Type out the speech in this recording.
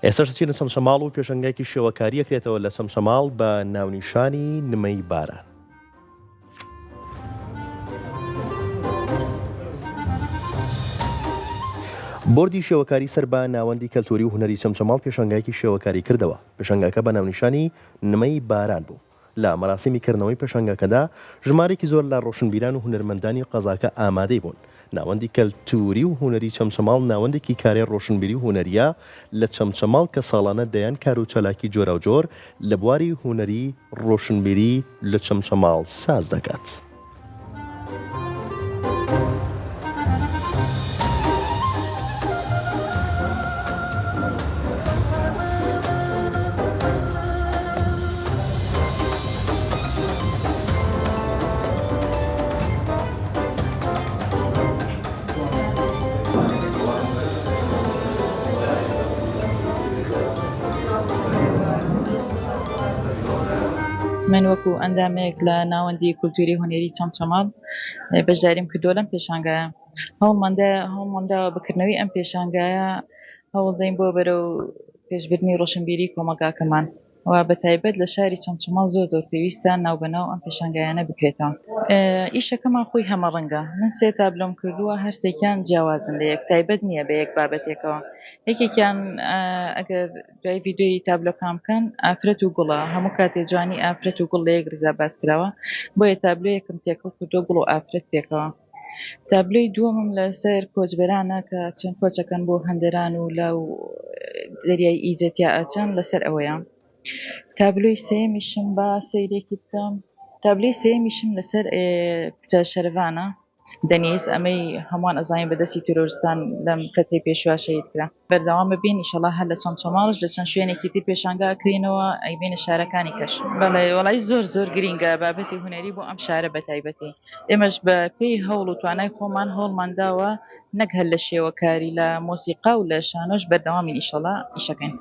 ئێستاش دەچین لە چەمچەماڵ و پێشەنگایکی شێوەکاریەکرێتەوە لە چەمچەماڵ بە ناونیشانی نمەی باران. بۆردی شێوەکاری سەر بە ناوەندی کەلتوری و هونەری چەمچەماڵ پێشەنگایکی شێوەکاری کردەوە. پێشەنگاکە بە ناونیشانی نمەی باران بوو. لە مەراسیمی کردنەوەی پێشەنگەکەدا ژمارێکی زۆر لە ڕۆشنبیران و هونەرمەندانی قەزاکە ئامادەی بوون. ناوەندی کەلتوری و هونەری چەمچەماڵ ناوەندێکی کارێ ڕۆشنبیری و هونەریە لە چەمچەماڵ کە ساڵانە دەیان کار و چالاکی جۆرە و جۆر لە بواری هونەری ڕۆشنبیری لە چەمچەماڵ ساز دەکات. من وەکو ئەندامێک لە ناوەندی کولتوری هونێری چەمچەماڵ بەشداریم کردووە لەم پێشانگایە. هەوڵماندا بکردنەوەی ئەم پێشانگایە هەوڵ دەین بۆ بەرەو پێشبردننی ڕۆشنبیری کۆمەلگاکەمان و بە تایبەت لە شاری چەمچەماڵ زۆر پێویستە ناوبەناو ئەم پێشانگایانە بکرێتەوە. ئیشەکەمان خۆی هەمەڕەنگە. من 3 تابلۆم کردووە، هەرسێکیان جیاوازن لە یەک، تایبەت نییە بە یەک بابەتێکەوە. یەکێکیان ئەگەر دوای ڤیدیۆی تابلۆکان بکەن ئافرەت و گوڵە، هەموو کاتێ جوانی ئافرەت و گوڵ لە یەک ڕێزا باس کراوە، بۆیە تابلۆ یەکەم تێکەڵ کردووە گوڵ و ئافرەت پێکەوە. تابلۆی دووەمم لەسەر کۆچبەرانە کە چەند کۆچەکەن بۆ هەندێران و لەو دەریای ئیجەتیا ئەچەن لەسەر ئەوەیە. تابلۆی سێمیشم بە سەیرێکی بکەم. تابلۆی سێمیشم لەسەر کچە شەرڤانە دەنیس، ئەمەی هەمووان ئەزانین بەدەستی تۆرۆریستان لەم فەتەی پێشوا شەهید کرا. بەردەوام ببین ئینشەڵا هەر لە چەمچەماڵش لە چەند شوێنێکی تر پێشانگا ئەکرێنەوە ئەیبێنە شارەکانی کەش. بەڵێ وەڵای زۆر گرینگە بابەتی هونەری بۆ ئەم شارە بە تایبەتی. ئێمەش بە پێی هەوڵ و توانای خۆمان هەوڵمان داوە نەک هەر لە شێوەکاری، لە مۆسیقا و لە شانۆش بەردەوامی ئینشەڵا ئیشەکەین.